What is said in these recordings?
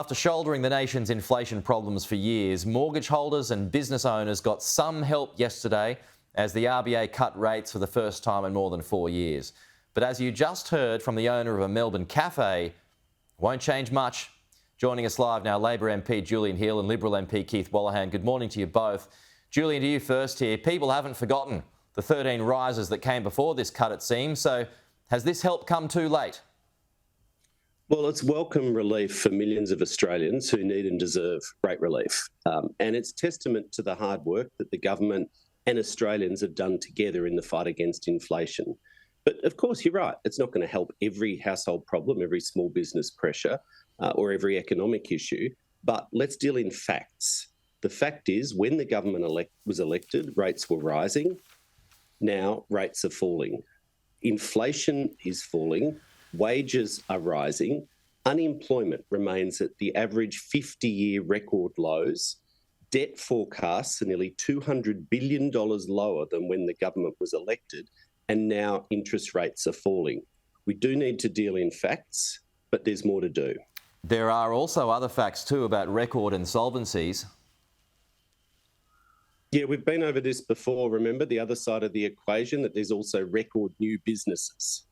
After shouldering the nation's inflation problems for years, mortgage holders and business owners got some help yesterday as the RBA cut rates for the first time in more than 4 years. But as you just heard from the owner of a Melbourne cafe, won't change much. Joining us live now, Labor MP Julian Hill and Liberal MP Keith Wolahan. Good morning to you both. Julian, to you first here. People haven't forgotten the 13 rises that came before this cut, it seems. So has this help come too late? Well, it's welcome relief for millions of Australians who need and deserve rate relief. And it's testament to the hard work that the government and Australians have done together in the fight against inflation. But of course, you're right. It's not going to help every household problem, every small business pressure, or every economic issue. But let's deal in facts. The fact is, when the government was elected, rates were rising. Now rates are falling. Inflation is falling. Wages are rising. Unemployment remains at the average 50-year record lows. Debt forecasts are nearly $200 billion lower than when the government was elected, and now interest rates are falling. We do need to deal in facts, but there's more to do. There are also other facts too about record insolvencies. Yeah, we've been over this before. Remember the other side of the equation, that there's also record new businesses.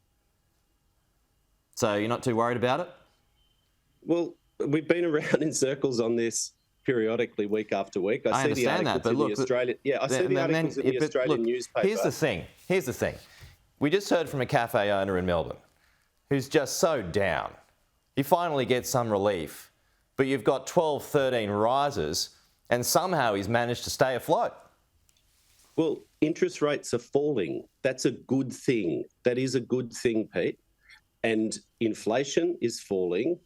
So you're not too worried about it? Well, we've been around in circles on this periodically, week after week. I understand that, but look, I see the articles in the Australian newspaper. Here's the thing. We just heard from a cafe owner in Melbourne who's just so down. He finally gets some relief, but you've got 12, 13 rises, and somehow he's managed to stay afloat. Well, interest rates are falling. That's a good thing. That is a good thing, Pete. And inflation is falling.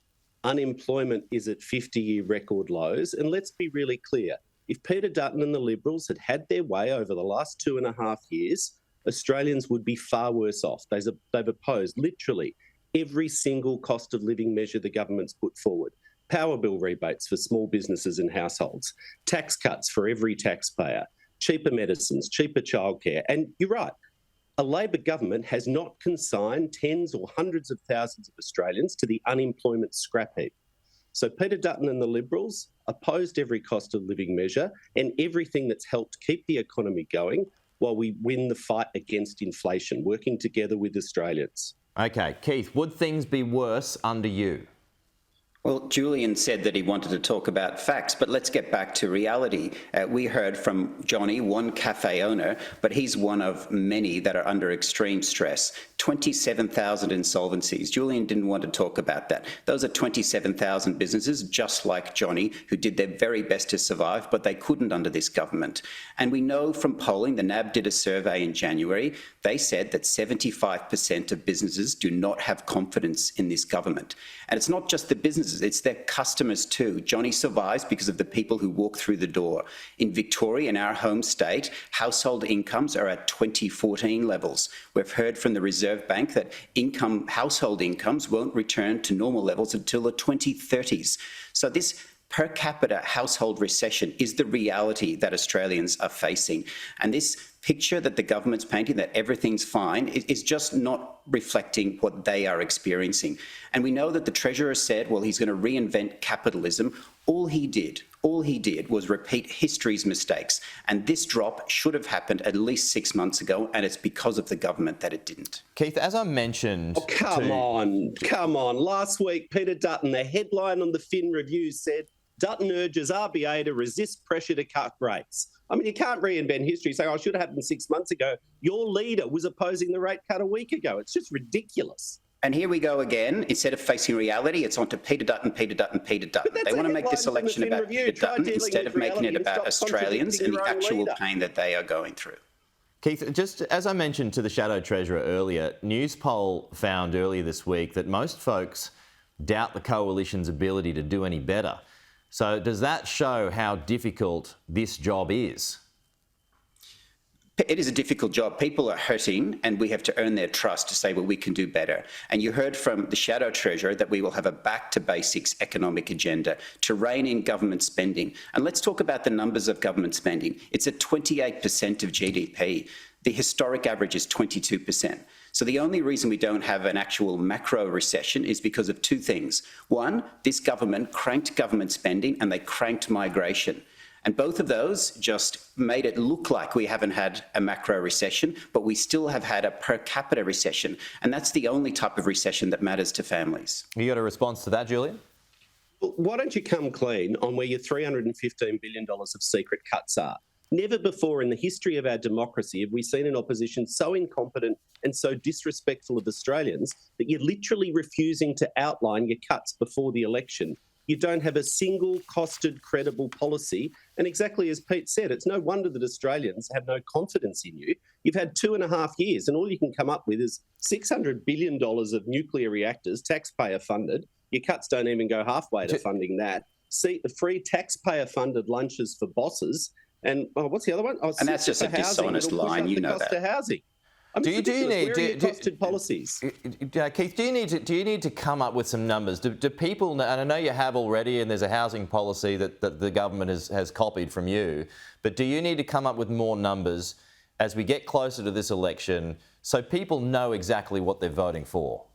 Unemployment is at 50-year record lows. And let's be really clear. If Peter Dutton and the Liberals had had their way over the last 2.5 years, Australians would be far worse off. They've opposed literally every single cost of living measure the government's put forward. Power bill rebates for small businesses and households, tax cuts for every taxpayer, cheaper medicines, cheaper childcare. And you're right. A Labor government has not consigned tens or hundreds of thousands of Australians to the unemployment scrap heap. So Peter Dutton and the Liberals opposed every cost of living measure and everything that's helped keep the economy going while we win the fight against inflation, working together with Australians. Okay, Keith, would things be worse under you? Well, Julian said that he wanted to talk about facts, but let's get back to reality. We heard from Johnny, one cafe owner, but he's one of many that are under extreme stress. 27,000 insolvencies. Julian didn't want to talk about that. Those are 27,000 businesses, just like Johnny, who did their very best to survive, but they couldn't under this government. And we know from polling, the NAB did a survey in January, they said that 75% of businesses do not have confidence in this government. And it's not just the businesses, it's their customers too. Johnny survives because of the people who walk through the door. In Victoria, in our home state, household incomes are at 2014 levels. We've heard from the Reserve Bank that household incomes won't return to normal levels until the 2030s. So this per capita household recession is the reality that Australians are facing. And this picture that the government's painting, that everything's fine, is just not reflecting what they are experiencing. And we know that the Treasurer said, well, he's going to reinvent capitalism. All he did was repeat history's mistakes. And this drop should have happened at least 6 months ago, and it's because of the government that it didn't. Keith, as I mentioned... Oh, come on. Last week, Peter Dutton, the headline on the Fin Review said, Dutton urges RBA to resist pressure to cut rates. I mean, you can't reinvent history saying, oh, it should have happened 6 months ago. Your leader was opposing the rate cut a week ago. It's just ridiculous. And here we go again. Instead of facing reality, it's on to Peter Dutton. They want to make this election about Peter Dutton instead of making it about Australians and the actual pain that they are going through. Keith, just as I mentioned to the Shadow Treasurer earlier, Newspoll found earlier this week that most folks doubt the Coalition's ability to do any better. So does that show how difficult this job is? It is a difficult job. People are hurting, and we have to earn their trust to say, well, we can do better. And you heard from the Shadow Treasurer that we will have a back-to-basics economic agenda to rein in government spending. And let's talk about the numbers of government spending. It's at 28% of GDP. The historic average is 22%. So the only reason we don't have an actual macro recession is because of two things. One, this government cranked government spending and they cranked migration. And both of those just made it look like we haven't had a macro recession, but we still have had a per capita recession. And that's the only type of recession that matters to families. You got a response to that, Julian? Well, why don't you come clean on where your $315 billion of secret cuts are? Never before in the history of our democracy have we seen an opposition so incompetent and so disrespectful of Australians that you're literally refusing to outline your cuts before the election. You don't have a single costed, credible policy. And exactly as Pete said, it's no wonder that Australians have no confidence in you. You've had 2.5 years and all you can come up with is $600 billion of nuclear reactors, taxpayer funded. Your cuts don't even go halfway to funding that. See, free taxpayer funded lunches for bosses. And what's the other one? And that's just a dishonest line, you know that. Cost of housing. Do you need costed policies? Keith, do you need to come up with some numbers? Do people, and I know you have already, and there's a housing policy that the government has copied from you, but do you need to come up with more numbers as we get closer to this election so people know exactly what they're voting for?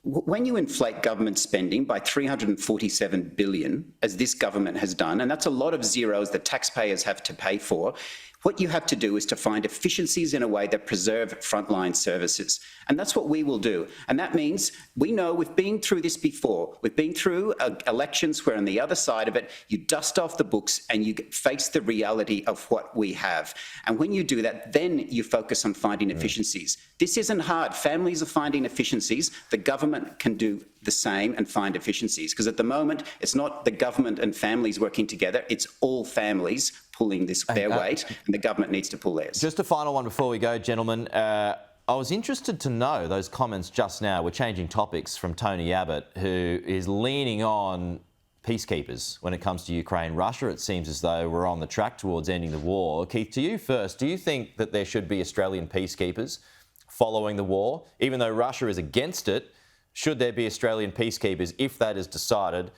When you inflate government spending by $347 billion, as this government has done, and that's a lot of zeros that taxpayers have to pay for, what you have to do is to find efficiencies in a way that preserve frontline services. And that's what we will do. And that means we know we've been through this before. We've been through elections where on the other side of it, you dust off the books and you face the reality of what we have. And when you do that, then you focus on finding efficiencies. This isn't hard. Families are finding efficiencies. The government can do the same and find efficiencies. Because at the moment, it's not the government and families working together. It's all families pulling their weight, and the government needs to pull theirs. Just a final one before we go, gentlemen. I was interested to know those comments just now. We're changing topics from Tony Abbott, who is leaning on peacekeepers when it comes to Ukraine. Russia, it seems as though we're on the track towards ending the war. Keith, to you first, do you think that there should be Australian peacekeepers following the war? Even though Russia is against it, should there be Australian peacekeepers if that is decided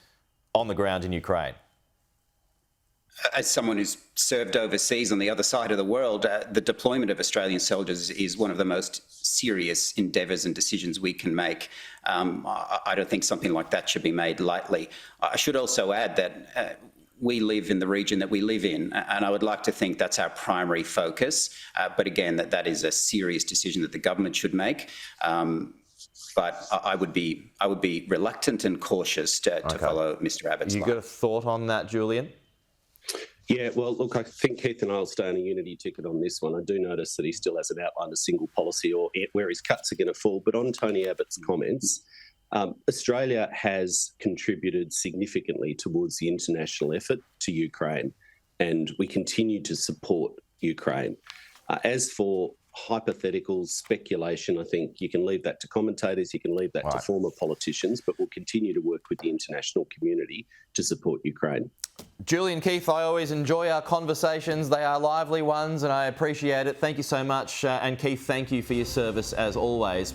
on the ground in Ukraine? As someone who's served overseas on the other side of the world, the deployment of Australian soldiers is one of the most serious endeavours and decisions we can make. I don't think something like that should be made lightly. I should also add that we live in the region that we live in, and I would like to think that's our primary focus. But again, that is a serious decision that the government should make. But I would be reluctant and cautious to follow Mr. Abbott's line. You got a thought on that, Julian? Yeah, well, look, I think Keith and I will stay on a unity ticket on this one. I do notice that he still hasn't outlined a single policy or where his cuts are going to fall. But on Tony Abbott's comments, Australia has contributed significantly towards the international effort to Ukraine, and we continue to support Ukraine. As for hypotheticals, speculation, I think you can leave that to commentators, you can leave that to former politicians, but we'll continue to work with the international community to support Ukraine. Julian, Keith, I always enjoy our conversations. They are lively ones and I appreciate it. Thank you so much. And Keith, thank you for your service as always.